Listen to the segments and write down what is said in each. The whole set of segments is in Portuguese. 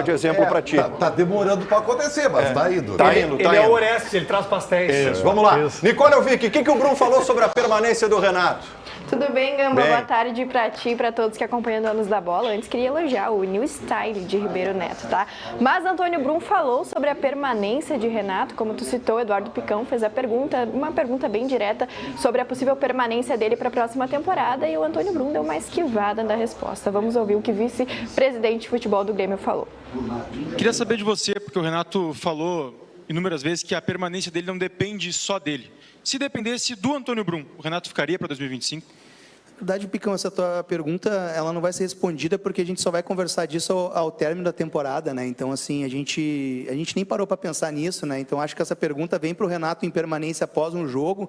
de exemplo para ti. Tá demorando para acontecer, mas tá indo. Ele é o Orestes, ele traz pastéis. Isso, vamos lá. Nicole Elvick, o que o Bruno falou sobre a permanência do Renato? Tudo bem, Gamba? Boa tarde pra ti e pra todos que acompanham o Anos da Bola. Antes, queria elogiar o new style de Ribeiro Neto, tá? Mas Antônio Brum falou sobre a permanência de Renato, como tu citou, Eduardo Picão fez a pergunta, uma pergunta bem direta sobre a possível permanência dele para a próxima temporada e o Antônio Brum deu uma esquivada da resposta. Vamos ouvir o que o vice-presidente de futebol do Grêmio falou. Queria saber de você, porque o Renato falou inúmeras vezes que a permanência dele não depende só dele. Se dependesse do Antônio Brum, o Renato ficaria para 2025? Na verdade, Picão, essa tua pergunta ela não vai ser respondida porque a gente só vai conversar disso ao término da temporada, né? Então, assim, a gente nem parou para pensar nisso, né? Então, acho que essa pergunta vem para o Renato em permanência após um jogo,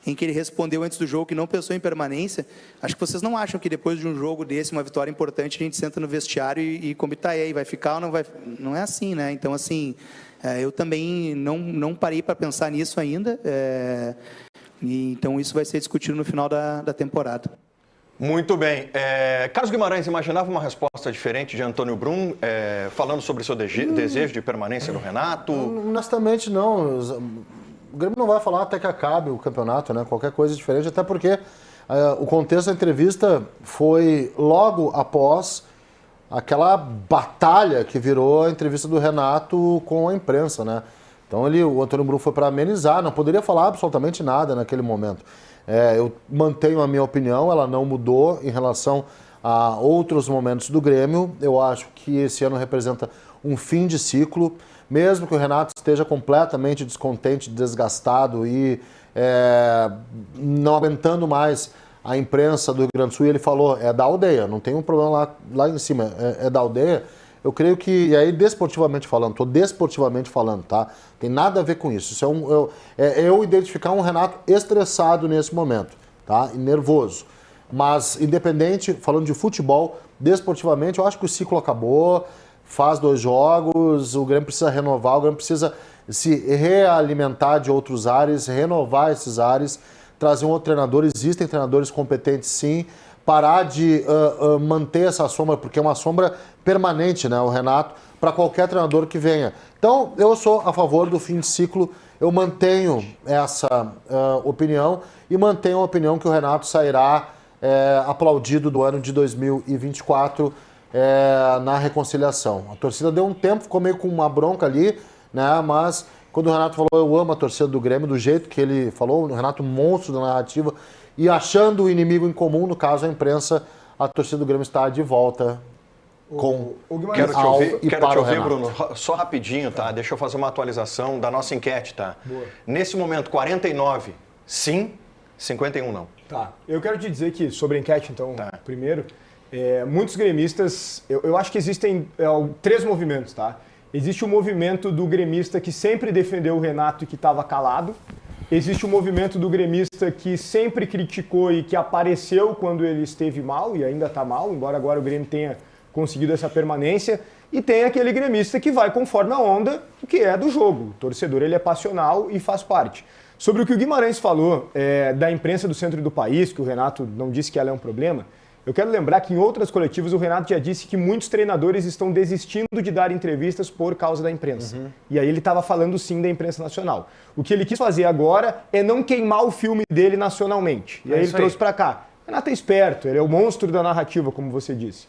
em que ele respondeu antes do jogo que não pensou em permanência. Acho que vocês não acham que depois de um jogo desse, uma vitória importante, a gente senta no vestiário e comenta, aí, vai ficar ou não vai? Não é assim, né? Então, assim, eu também não parei para pensar nisso ainda. E, então, isso vai ser discutido no final da temporada. Muito bem. Carlos Guimarães imaginava uma resposta diferente de Antônio Brum, falando sobre seu desejo de permanência do Renato? Honestamente, não. O Grêmio não vai falar até que acabe o campeonato, né? Qualquer coisa diferente, até porque o contexto da entrevista foi logo após aquela batalha que virou a entrevista do Renato com a imprensa, né? Então o Antônio Brum foi para amenizar, não poderia falar absolutamente nada naquele momento. Eu mantenho a minha opinião, ela não mudou em relação a outros momentos do Grêmio. Eu acho que esse ano representa um fim de ciclo, mesmo que o Renato esteja completamente descontente, desgastado e não aguentando mais a imprensa do Rio Grande do Sul. E ele falou, é da aldeia, não tem um problema lá em cima, é da aldeia. Eu creio que, e aí desportivamente falando, estou desportivamente falando, tá? Tem nada a ver com isso. Isso eu identificar um Renato estressado nesse momento, tá? E nervoso. Mas, independente, falando de futebol, desportivamente, eu acho que o ciclo acabou, faz 2 jogos, o Grêmio precisa renovar, o Grêmio precisa se realimentar de outros ares, renovar esses ares, trazer um outro treinador. Existem treinadores competentes, sim. Parar de manter essa sombra, porque é uma sombra permanente, né, o Renato, para qualquer treinador que venha. Então, eu sou a favor do fim de ciclo, eu mantenho essa opinião e mantenho a opinião que o Renato sairá aplaudido do ano de 2024 na reconciliação. A torcida deu um tempo, ficou meio com uma bronca ali, né, mas quando o Renato falou, eu amo a torcida do Grêmio, do jeito que ele falou, o Renato monstro da narrativa, e achando o inimigo em comum, no caso a imprensa, a torcida do Grêmio está de volta com Quero te ouvir, Bruno, só rapidinho, tá? Deixa eu fazer uma atualização da nossa enquete, tá? Boa. Nesse momento, 49 sim, 51 não. Tá, eu quero te dizer que sobre a enquete, então, primeiro, muitos gremistas, eu acho que existem 3 movimentos, tá? Existe o movimento do gremista que sempre defendeu o Renato e que estava calado. Existe o movimento do gremista que sempre criticou e que apareceu quando ele esteve mal e ainda está mal, embora agora o Grêmio tenha conseguido essa permanência. E tem aquele gremista que vai conforme a onda, que é do jogo. O torcedor ele é passional e faz parte. Sobre o que o Guimarães falou da imprensa do centro do país, que o Renato não disse que ela é um problema, eu quero lembrar que em outras coletivas o Renato já disse que muitos treinadores estão desistindo de dar entrevistas por causa da imprensa. E aí ele estava falando sim da imprensa nacional. O que ele quis fazer agora é não queimar o filme dele nacionalmente. E aí ele trouxe para cá. O Renato é esperto, ele é o monstro da narrativa, como você disse.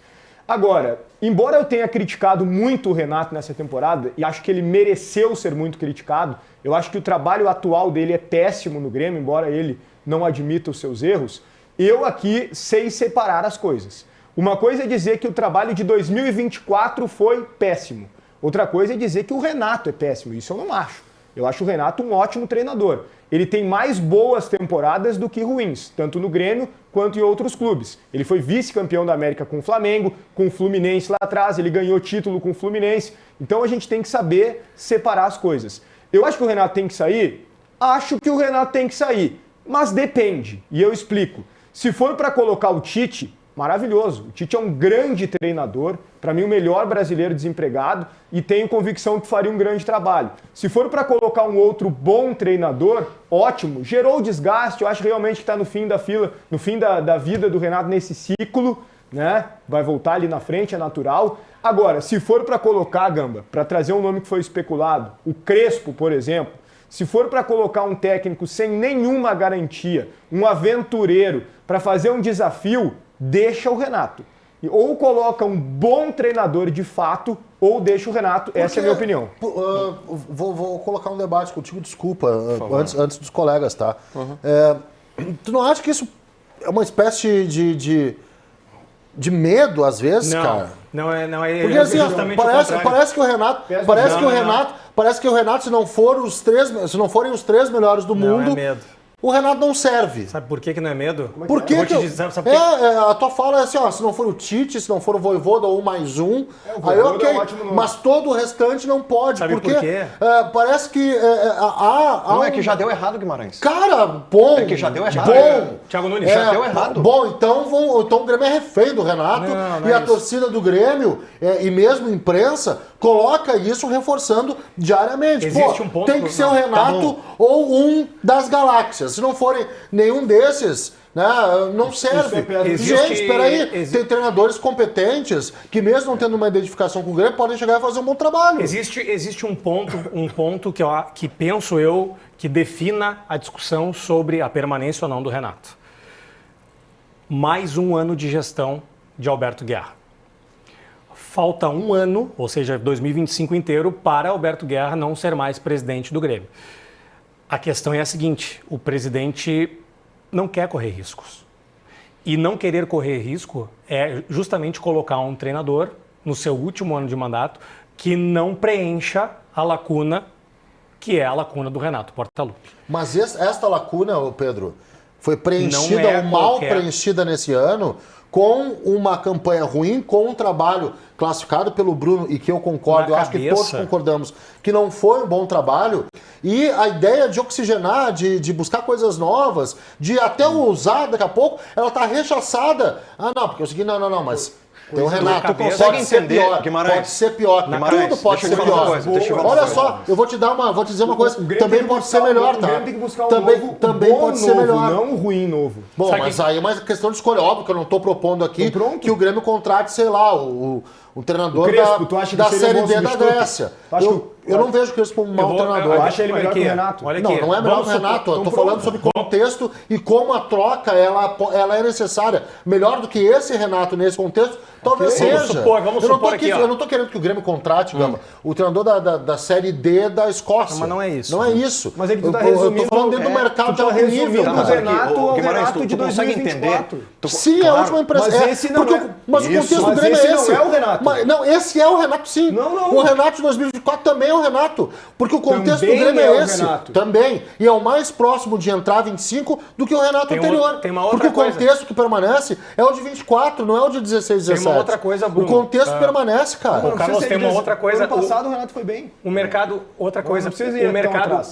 Agora, embora eu tenha criticado muito o Renato nessa temporada, e acho que ele mereceu ser muito criticado, eu acho que o trabalho atual dele é péssimo no Grêmio, embora ele não admita os seus erros, eu aqui sei separar as coisas. Uma coisa é dizer que o trabalho de 2024 foi péssimo. Outra coisa é dizer que o Renato é péssimo. Isso eu não acho. Eu acho o Renato um ótimo treinador. Ele tem mais boas temporadas do que ruins, tanto no Grêmio quanto em outros clubes. Ele foi vice-campeão da América com o Flamengo, com o Fluminense lá atrás, ele ganhou título com o Fluminense. Então a gente tem que saber separar as coisas. Eu acho que o Renato tem que sair? Acho que o Renato tem que sair, mas depende. E eu explico. Se for para colocar o Tite, maravilhoso. O Tite é um grande treinador, para mim o melhor brasileiro desempregado, e tenho convicção que faria um grande trabalho. Se for para colocar um outro bom treinador, ótimo. Gerou desgaste, eu acho realmente que está no fim da fila, no fim da vida do Renato nesse ciclo. né? Vai voltar ali na frente, é natural. Agora, se for para colocar, Gamba, para trazer um nome que foi especulado, o Crespo, por exemplo, se for para colocar um técnico sem nenhuma garantia, um aventureiro, para fazer um desafio, deixa o Renato. Ou coloca um bom treinador de fato, ou deixa o Renato. Essa é a minha opinião. Vou colocar um debate contigo, desculpa, antes dos colegas, tá? Tu não acha que isso é uma espécie de medo, às vezes, cara? Não é. Porque assim, justamente parece que o Renato, parece que o Renato, se não forem os três melhores do mundo, não é medo. O Renato não serve. Sabe por que não é medo? Por que que sabe a tua fala é assim, ó, se não for o Tite, se não for o Vojvoda ou mais um, aí ok, mas todo o restante não pode. Sabe porque por quê? Parece que não é que já deu errado, Guimarães. Cara, bom. É que já deu errado. Bom. Thiago Nunes já deu errado. Bom, então o Grêmio é refém do Renato e a torcida do Grêmio e mesmo a imprensa coloca isso reforçando diariamente. Existe um ponto tem que ser o Renato ou um das galáxias. Se não forem nenhum desses, né, não serve. Gente, espera aí. Tem treinadores competentes que mesmo não tendo uma identificação com o Grêmio podem chegar e fazer um bom trabalho. Existe um ponto que penso eu que defina a discussão sobre a permanência ou não do Renato. Mais um ano de gestão de Alberto Guerra. Falta um ano, ou seja, 2025 inteiro, para Alberto Guerra não ser mais presidente do Grêmio. A questão é a seguinte, o presidente não quer correr riscos. E não querer correr risco é justamente colocar um treinador no seu último ano de mandato que não preencha a lacuna, que é a lacuna do Renato Portaluppi. Mas esta lacuna, Pedro, foi preenchida ou mal preenchida nesse ano com uma campanha ruim, com um trabalho classificado pelo Bruno, e que eu concordo, eu acho que todos concordamos, que não foi um bom trabalho, e a ideia de oxigenar, de buscar coisas novas, de até usar daqui a pouco, ela está rechaçada. Ah, não, porque eu segui, não, mas... Tem o Renato, tu consegue entender, Guimarães? Pode ser pior, tudo pode ser pior. Olha só, eu vou te dizer uma coisa, também pode ser melhor, tá? Também pode ser melhor. Não um ruim novo. Bom, mas aí é uma questão de escolha, óbvio que eu não estou propondo aqui que o Grêmio contrate, sei lá, o treinador da Série D da Grécia. Eu não vejo o Crespo como um mau treinador. Eu acho ele melhor que o Renato. Não é melhor que o Renato. Eu estou falando sobre contexto e como a troca ela é necessária. Melhor do que esse Renato nesse contexto, talvez seja. Vamos supor aqui, eu não estou querendo que o Grêmio contrate, Gama, o treinador da Série D da Escócia. Mas não é isso. Não é isso. Mas é que tu tá resumindo... Eu estou falando dentro do mercado de alto nível. O Renato de 2024. Sim, é a última impressão. Mas esse não é... Mas o contexto do Grêmio é esse. Não é o Renato. Não, esse é o Renato, sim. Não. O Renato de 2024 também é o Renato. Porque o contexto do Grêmio é esse. Também. E é o mais próximo de entrar 25 do que o Renato anterior. Porque o contexto que permanece é o de 24, não é o de 16, 17. Tem uma outra coisa, Bruno. O contexto permanece, cara. O Carlos tem uma outra coisa. No ano passado o Renato foi bem. O mercado, outra coisa.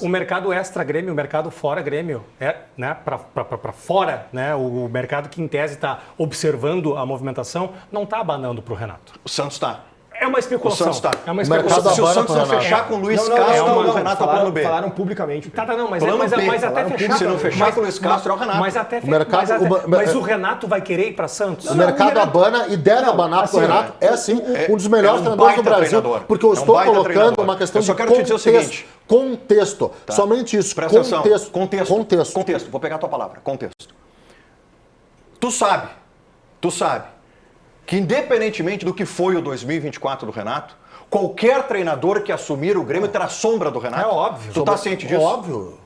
O mercado extra Grêmio, o mercado fora Grêmio, né, para fora, né, o mercado que em tese está observando a movimentação, não está abanando para o Renato. O Santos está. É uma especulação. O Santos está. É uma especulação. Mercado Se o Santos não fechar com o Luiz Castro, o Renato é o plano B. Falaram publicamente. Mas até fechar. Se não fechar com o Luiz Castro, é o Renato. Mas o Renato vai querer ir para Santos? O mercado abana e deve abanar, porque o Renato é sim um dos melhores treinadores do Brasil. Porque eu estou colocando uma questão de contexto. Contexto. Somente isso. Presta atenção. Contexto. Vou pegar a tua palavra. Contexto. Tu sabe que independentemente do que foi o 2024 do Renato, qualquer treinador que assumir o Grêmio terá sombra do Renato. É óbvio. Tu tá ciente disso? Óbvio.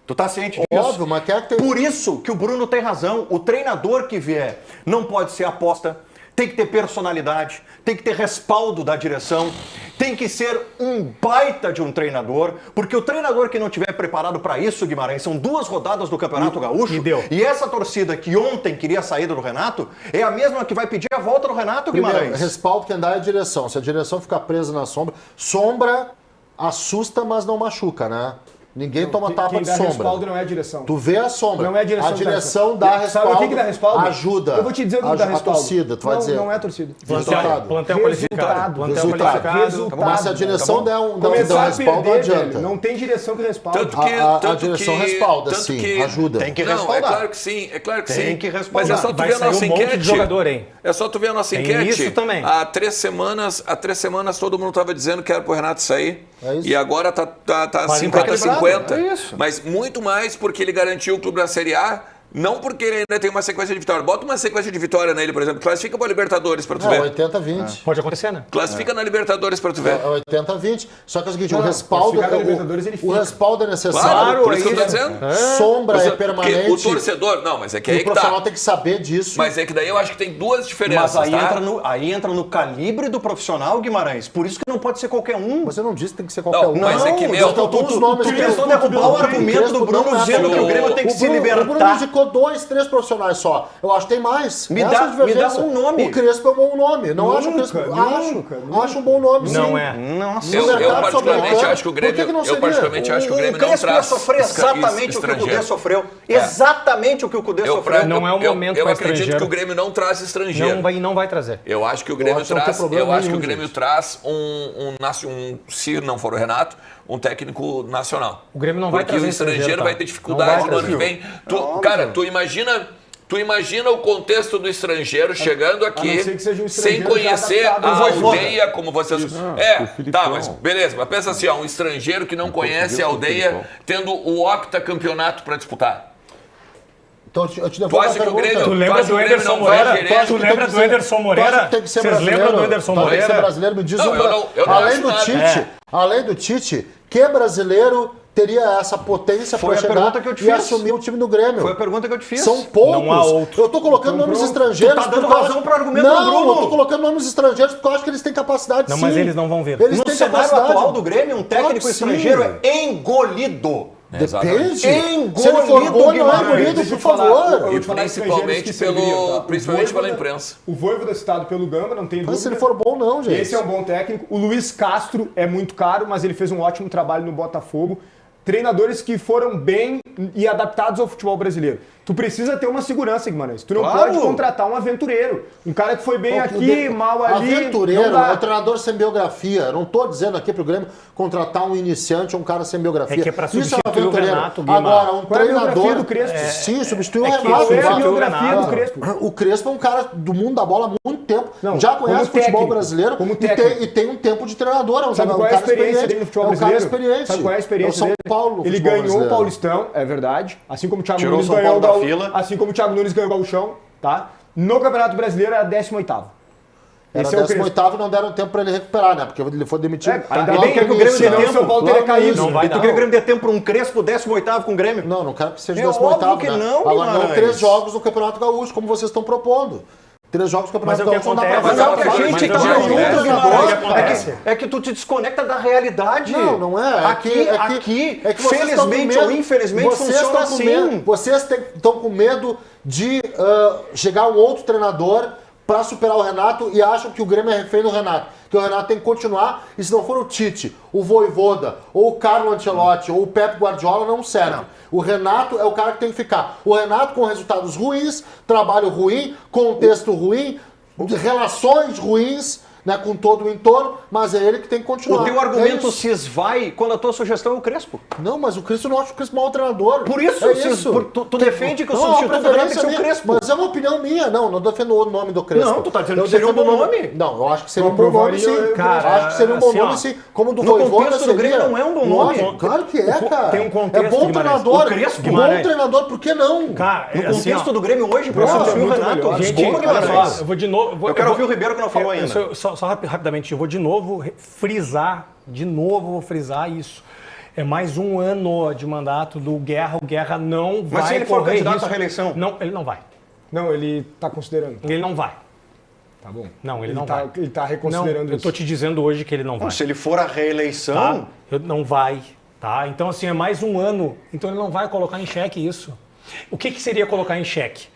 Tu tá ciente disso? Óbvio, mas quer que tem... Por isso que o Bruno tem razão. O treinador que vier não pode ser aposta, tem que ter personalidade, tem que ter respaldo da direção, tem que ser um baita de um treinador, porque o treinador que não estiver preparado para isso, Guimarães, são 2 rodadas do Campeonato Gaúcho, e essa torcida que ontem queria a saída do Renato é a mesma que vai pedir a volta do Renato, Guimarães. Primeiro, respaldo quem dá é a direção. Se a direção ficar presa na sombra assusta, mas não machuca, né? Ninguém toma tapa Quem de dá sombra. respaldo não é a direção. Tu vê a sombra. Não é a direção. A direção dá respaldo. Sabe o que dá respaldo? Ajuda. Eu vou te dizer o que dá respaldo. A torcida, tu vai dizer. Não é a torcida. Plantel qualificado. Plantel qualificado. Resultado. Mas se a direção der um Começar a respaldo, não perder, adianta. velho, não tem direção que respalda. A direção respalda, sim. Ajuda. Tem que Não, respaldar. é claro que sim, é claro que Tem sim. que respaldar. Mas é só tu Vai ver a sair nossa um monte enquete. de jogador, hein? É só tu ver a nossa Tem enquete. isso também. Há 3 semanas todo mundo estava dizendo que era pro Renato sair. É isso. E agora tá Quase 50-50. é isso. Mas muito mais porque ele garantiu o clube na Série A. Não porque ele ainda tem uma sequência de vitória. Bota uma sequência de vitória nele, por exemplo. Classifica para Libertadores para tu ver. 80-20. Pode acontecer, né? Classifica na Libertadores para tu ver. É 80-20. Só que é o seguinte, Não, o respaldo. classificar na Libertadores, ele O fica. respaldo é necessário. Claro, por isso que eu tô porque dizendo. Sombra Porque é permanente. o torcedor... Não, mas é que E aí o que profissional tá. tem que saber disso. Mas é que daí eu acho que tem duas diferenças, Mas aí, tá? entra no calibre do profissional, Guimarães. Por isso que não pode ser qualquer um. Você não disse que tem que ser qualquer Não, um. mas é que, meu, já estão todos os nomes Tu aqui. tentou derrubar o argumento do Bruno dizendo que o Grêmio tem que se O Bruno libertar. indicou 2, 3 profissionais só. Eu acho que tem mais. Me Essa dá- é a divergência. me dá um nome. O Crespo é um bom nome. Não acho o Nunca, Crespo. nunca. Acho um bom nome, Não sim. é. Nossa. Eu mercado particularmente sobre-americano. acho que o Grêmio, Por que não eu seria? particularmente acho que o Grêmio não Crespo ia traz sofrer exatamente o que o Cudê estrangeiro. sofreu. Exatamente o que o Cudê sofreu. Não é o momento Eu pra acredito estrangeiro. que o Grêmio não traz estrangeiro. Não vai trazer. Eu acho que o Grêmio acho que não tem traz, problema eu acho que o nenhum, Grêmio gente. traz se não for o Renato, um técnico nacional. O Grêmio não vai Porque trazer o estrangeiro estrangeiro, vai tá? ter dificuldade Não no vai ano que vem. Cara, tu imagina o contexto do estrangeiro chegando aqui não ser que seja um sem estrangeiro já conhecer adaptado a ao Voivoda. aldeia como vocês. Mas beleza, mas pensa assim, ó, um estrangeiro que não conhece a aldeia tendo o octacampeonato para disputar. Então, eu te Tu devolvo a acha que o pergunta. Grêmio, Tu tu lembra acha que do o Grêmio Anderson não vai Moreira? querer? Tu acha Tu que lembra tem que do ser- Anderson tu acha Moreira? que tem que ser Vocês brasileiro? lembram do Anderson Tu acha que tem que ser Moreira? brasileiro? Me diz Não, um eu não além acho do nada. Tite, além do Tite, que brasileiro teria essa potência Foi para a chegar pergunta que eu te e fiz. assumir o time do Grêmio? Foi a pergunta que eu te fiz. São poucos. Não há outro. Eu tô colocando nomes estrangeiros. Tu tá dando porque eu razão acho- pro argumento do Bruno. Não, eu tô colocando nomes estrangeiros porque eu acho que eles têm capacidade, Não, sim. mas eles não vão vir. Eles No têm cenário capacidade. atual do Grêmio, um técnico Claro que estrangeiro sim. é engolido. Depende. Se Engolido, ele for bom, não é Guimarães. engolido, Deixa eu por falar, favor. eu vou te falar principalmente estrangeiros que serviriam, tá? principalmente O pela Voivoda- imprensa. O Voivoda citado pelo Gamba, não tem dúvida. Mas se ele for bom, não, gente. Esse é um bom técnico. O Luiz Castro é muito caro, mas ele fez um ótimo trabalho no Botafogo. Treinadores que foram bem e adaptados ao futebol brasileiro. Tu precisa ter uma segurança, Guimarães. Tu não Claro. pode contratar um aventureiro. Um cara que foi bem aqui, mal ali. Aventureiro, não dá. é um treinador sem biografia. Eu não tô dizendo aqui pro Grêmio contratar um iniciante ou um cara sem biografia. É que é pra Isso é substituir o aventureiro. Renato, Guima. Agora, um Qual é a biografia treinador... do Crespo? Sim, substituiu o é que Renato. Qual é a substituiu o biografia Renato. do Crespo? O Crespo é um cara do mundo da bola há muito tempo. Não, já conhece o como futebol técnico, brasileiro como e técnico. tem um tempo de treinador. É um Sabe jogador, qual é a um cara experiência experiente. dele no futebol É um cara brasileiro? experiente. Sabe qual é a É o experiência São dele? Paulo no Ele futebol ganhou o brasileiro. Paulistão, é verdade. Assim como o Thiago Tirou o Nunes São ganhou Paulo o da fila. Assim como o Thiago Nunes ganhou o Gauchão, tá? No Campeonato Brasileiro era 18º. Era Esse é o Crespo. 18º e não deram tempo pra ele recuperar, né? Porque ele foi demitido. Ainda logo bem que no o Grêmio início, senão né? o São Paulo Logo teria no caído. início. Não vai E tu dar. quer o Grêmio ter tempo para um Crespo 18º com o Grêmio? Não quero que seja É 18º, óbvio que né? não, Agora, não Guimarães. 3 jogos no Campeonato Gaúcho, como vocês estão propondo. 3 jogos no Mas Campeonato é o que Gaúcho não dá pra acontece. Mas fazer. é o que a gente Mas está é o que junto, acontece. Guimarães. Mas é o que acontece. É que tu te desconecta da realidade. Não é. Aqui, vocês estão com felizmente medo- ou infelizmente, vocês funciona estão com assim. medo- vocês estão com medo de chegar um outro treinador para superar o Renato e acham que o Grêmio é refém do Renato. Que o Renato tem que continuar e se não for o Tite, o Voivoda, ou o Carlo Ancelotti, ou o Pep Guardiola, não serve. O Renato é o cara que tem que ficar. O Renato com resultados ruins, trabalho ruim, contexto ruim, relações ruins, né, com todo o entorno, mas é ele que tem que continuar. O teu argumento É isso. se esvai quando a tua sugestão é o Crespo. Não, mas o Crespo, eu não acho o Crespo mau treinador. Por isso, tu defende que o Não, substituto a do Renato tem que preferência ser o minha, Crespo. Mas é uma opinião minha. Não defendo o nome do Crespo. Não, tu tá dizendo Eu que seria um defendo bom o nome. Não, eu acho que seria um bom nome, sim. Cara, acho que seria um bom assim, nome, ó, sim. Como o do no Voivoda contexto do seria. Grêmio não é um bom nome. Lógico, claro que é, cara. Tem um contexto, é bom Guimarães. treinador. O Crespo, bom Guimarães. treinador, por que não? Cara, No é assim, contexto ó, do Grêmio hoje, para Nossa, substituir o muito Renato. melhor. Gente, Desculpa, olha Guimarães. só, eu vou de novo. Eu quero ouvir o Ribeiro que não falou ainda. Só rapidamente, eu vou de novo frisar isso. É mais um ano de mandato do Guerra. O Guerra não vai Mas se ele for correr candidato risco. à reeleição? Não, ele não vai. Não, ele tá considerando. Ele não vai. Tá bom. Não, ele não tá, vai. Ele tá Não, reconsiderando eu isso. tô te dizendo hoje que ele não vai. Se ele for à reeleição, Tá? Não vai, tá? Então, assim, é mais um ano. Então, ele não vai colocar em xeque isso. O que seria colocar em xeque?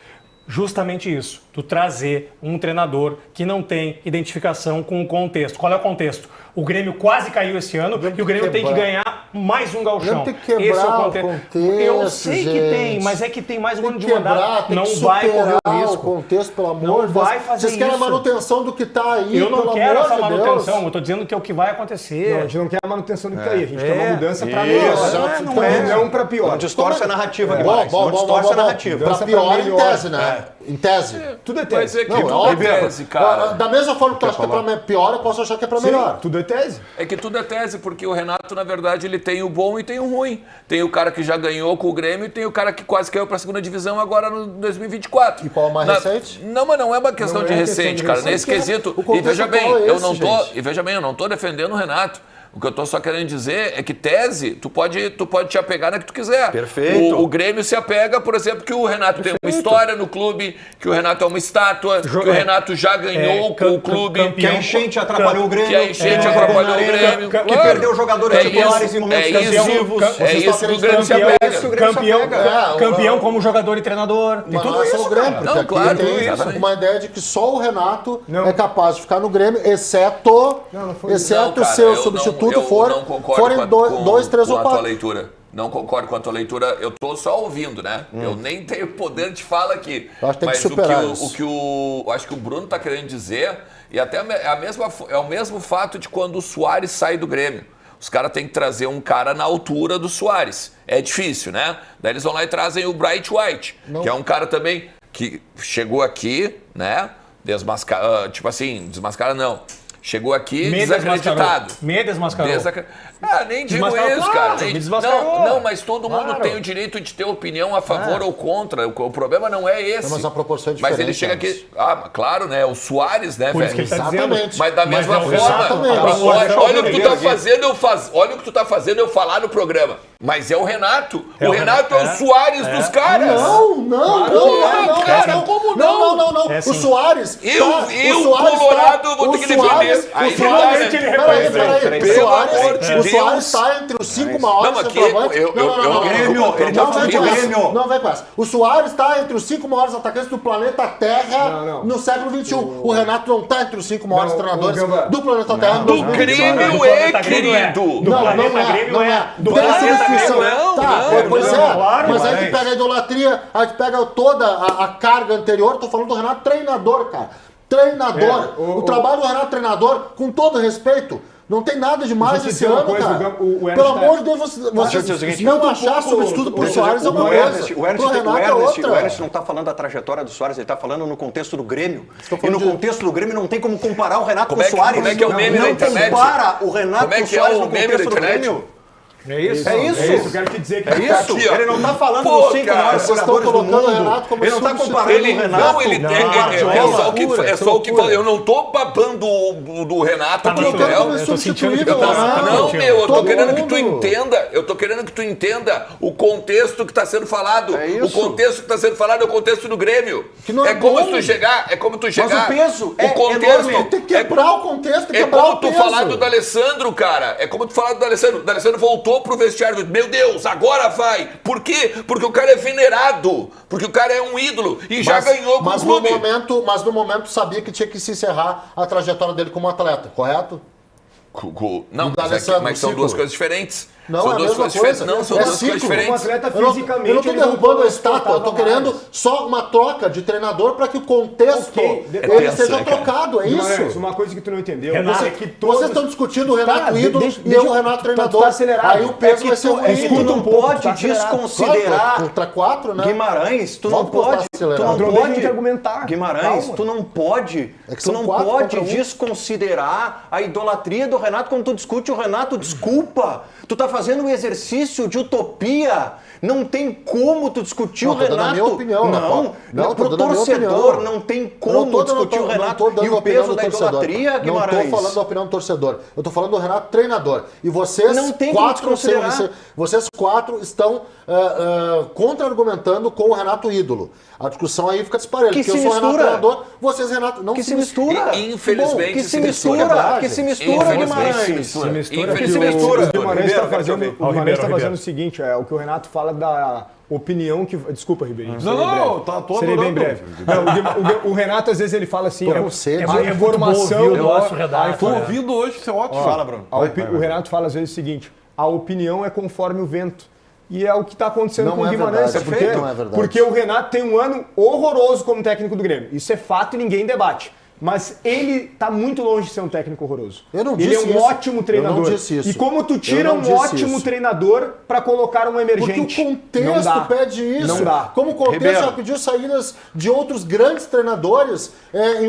Justamente isso, tu trazer um treinador que não tem identificação com o contexto. Qual é o contexto? O Grêmio quase caiu esse ano e o Grêmio tem que ganhar mais um gauchão. Tem que quebrar esse é o contexto, Eu sei que tem, mas é que tem mais um ano de mandato. Não vai correr o risco. O contexto, pelo amor de Deus. Vai fazer Vocês querem a isso. manutenção do que está aí, Eu não pelo quero amor essa de manutenção, Deus. eu tô dizendo que é o que vai acontecer. Não, a gente não quer a manutenção do que tá aí, a gente quer uma mudança para melhor. Não para pior. Não distorce a narrativa, Guimarães. Não distorce a narrativa. Para pior em tese, né? Em tese. Tudo é tese. Mas é que Não, tudo é óbvio. tese, cara. Da mesma forma que tu acha que é para pior, eu posso achar que é para melhor. Tudo é tese. É que tudo é tese, porque o Renato, na verdade, ele tem o bom e tem o ruim. Tem o cara que já ganhou com o Grêmio e tem o cara que quase caiu para a segunda divisão agora no 2024. E qual é o mais recente? Não, mas não é uma questão Não de é questão recente, de cara. recente, Nesse que é- quesito. o contexto E veja bem, atual é eu esse, não tô. gente. E veja bem, eu não tô defendendo o Renato. O que eu tô só querendo dizer é que tese, tu pode te apegar na que tu quiser. Perfeito. O Grêmio se apega, por exemplo, que o Renato tem uma história no clube, que o Renato é uma estátua, que o Renato já ganhou com o clube. Que a enchente atrapalhou o Grêmio. Que a enchente atrapalhou o Grêmio. Que Claro. perdeu jogadores É titulares isso, em momentos é isso. decisivos. É isso que o Grêmio se apega. Campeão como jogador e treinador. Tem Mas tudo não é só isso, o Grêmio, cara. porque Não, aqui claro, tem exatamente. uma ideia de que só o Renato Não. é capaz de ficar no Grêmio, exceto Não, o cara, seu eu substituto não forem concordo dois, três com ou a tua quatro. leitura. Não concordo com a tua leitura. Eu tô só ouvindo, né? Eu nem tenho poder de fala aqui. Eu acho que tem que Mas superar isso. eu acho que o Bruno tá querendo dizer, e até é o mesmo fato de quando o Suárez sai do Grêmio. Os caras têm que trazer um cara na altura do Suárez. É difícil, né? Daí eles vão lá e trazem o Bright White, que é um cara também que chegou aqui, né? Desmascara não. Chegou aqui desacreditado. Me desmascarou. Nem digo Desmascarou, isso, claro, cara. me desmascarou. Não, mas todo mundo Claro. tem o direito de ter opinião a favor ou contra. O problema não é esse. Mas a proporção é Mas ele diferente, chega aqui. Mas claro, né? O Soares, né, Por isso que velho? ele tá dizendo. Exatamente. Mas da mesma forma, exatamente. olha o que tu tá fazendo, olha o que tu tá fazendo eu falar no programa. Mas é o Renato. O Renato é o Soares dos caras. Não. Como não? É assim. O Soares. Colorado, vou ter que defender. Aí finalmente ele Peraí. Pelo amor de O Soares Deus. está entre os 5 maiores Não, aqui, centroavantes. Grêmio, ele tá Não falando vem de com Grêmio. essa. Não vem com essa. O Soares está entre os 5 maiores atacantes do planeta Terra no século XXI. O Renato não está entre os 5 maiores treinadores do planeta Terra no Do 2021. Grêmio é, querido. Do planeta Grêmio é. Do planeta Grêmio é. Pois é, Claro, mas aí tu pega a idolatria, aí tu pega toda a carga anterior, tô falando do Renato treinador, cara. Treinador. O trabalho do Renato treinador, com todo respeito, não tem nada de mais Deixa eu esse dizer uma ano, coisa, cara. o Ernest Pelo tá- amor de Deus, Deixa eu dizer o vocês seguinte, não achar substituto pro Soares é uma coisa. Pro Renato é outra. O Ernest não está falando da trajetória do Soares, ele está falando no contexto do Grêmio. E falando no contexto do Grêmio não tem como comparar o Renato com o Como Soares. é que é o meme não da internet? compara o Renato Como é com o que é Soares o no meme da contexto do internet? Grêmio. É isso. É isso. Eu quero te dizer que É isso. Aqui, ó. Ele não está falando Pô, dos 5 cara, maiores vocês estão jogadores do colocando o mundo. Renato como Ele não está substituto. comparando Ele o Renato não, ele com tem. Guardiola. É só o que fala. Eu não tô babando do Renato aqui, colocando entendeu? como Eu tô sentindo que substituível, tu tá- Renato. Não, meu, eu tô Todo querendo que tu mundo. entenda. Eu tô querendo que tu entenda o contexto que tá sendo falado. É isso. O contexto que tá sendo falado é o contexto do Grêmio. Que não é É como bom. se tu chegar. É como tu chegar. o peso é o contexto. enorme. Tem que quebrar o contexto, tem que É quebrar como o tu peso. falar do D'Alessandro, cara. É como tu falar do D'Alessandro. O D'Alessandro voltou pro vestiário. Meu Deus, agora vai. Por quê? Porque o cara é venerado. Porque o cara é um ídolo. E já ganhou com o clube. Mas no momento sabia que tinha que se encerrar a trajetória dele como atleta, correto? Não, Do mas, D'Alessandro, mas são ciclo. duas coisas diferentes. Não, são é a duas mesma coisas coisa. diferentes. Não, são É duas coisas ciclo. diferentes. Um atleta Eu não fisicamente. estou ele derrubando não a estátua, eu estou suportava querendo mais. só uma troca de treinador para que o contexto Ok, ele tenso, seja né, cara? trocado, é Guimarães, isso. uma coisa que tu não entendeu Renato, é que todos... Vocês estão discutindo o Renato Tá, ídolo deixa- e eu o deixa- Renato tu treinador. tá acelerado. Aí o peso vai ser É que tu ruim. não pode desconsiderar Contra 4, né? Guimarães, tu não Volta pra pode, estar acelerado. Padrão, deixa a gente argumentar. Guimarães, Calma. tu não pode, É que tu são não 4 pode contra 1. desconsiderar a idolatria do Renato quando tu discute o Renato, desculpa. Tu tá fazendo um exercício de utopia. Não tem como tu discutir Não, o tô dando a Renato. minha opinião, não, tô pro dando a minha torcedor opinião. não tem Eu como não tô discutir o Renato e o peso da idolatria, Guimarães. Não estou falando da opinião do torcedor. Eu estou falando do Renato treinador. E vocês Não tem como desconsiderar. vocês 4 estão contra-argumentando com o Renato ídolo. A discussão aí fica disparelha. Que Porque se eu sou o Renato mistura. treinador, vocês Renato... Não Que se mistura. E, infelizmente, que se mistura, mistura. que se mistura, Infelizmente, Guimarães. se mistura. mistura Infelizmente, que se mistura. o Guimarães está Ribeiro, quero fazendo o seguinte, o que o Renato fala da opinião que... Desculpa, Ribeirinho. Não, tô serei bem breve. Não, o Renato, às vezes, ele fala assim, a informação... Tô ouvindo hoje, isso é ótimo. Fala, Bruno. O Renato fala, às vezes, o seguinte, a opinião é conforme o vento. E é o que está acontecendo com o Guimarães. Não é verdade. Porque o Renato tem um ano horroroso como técnico do Grêmio. Isso é fato e ninguém debate. Mas ele está muito longe de ser um técnico horroroso. Eu não disse ele é um ótimo treinador. Eu não disse isso. E como tu tira um ótimo treinador para colocar um emergente? Porque o contexto pede isso. Não dá. Como o contexto já pediu saídas de outros grandes treinadores em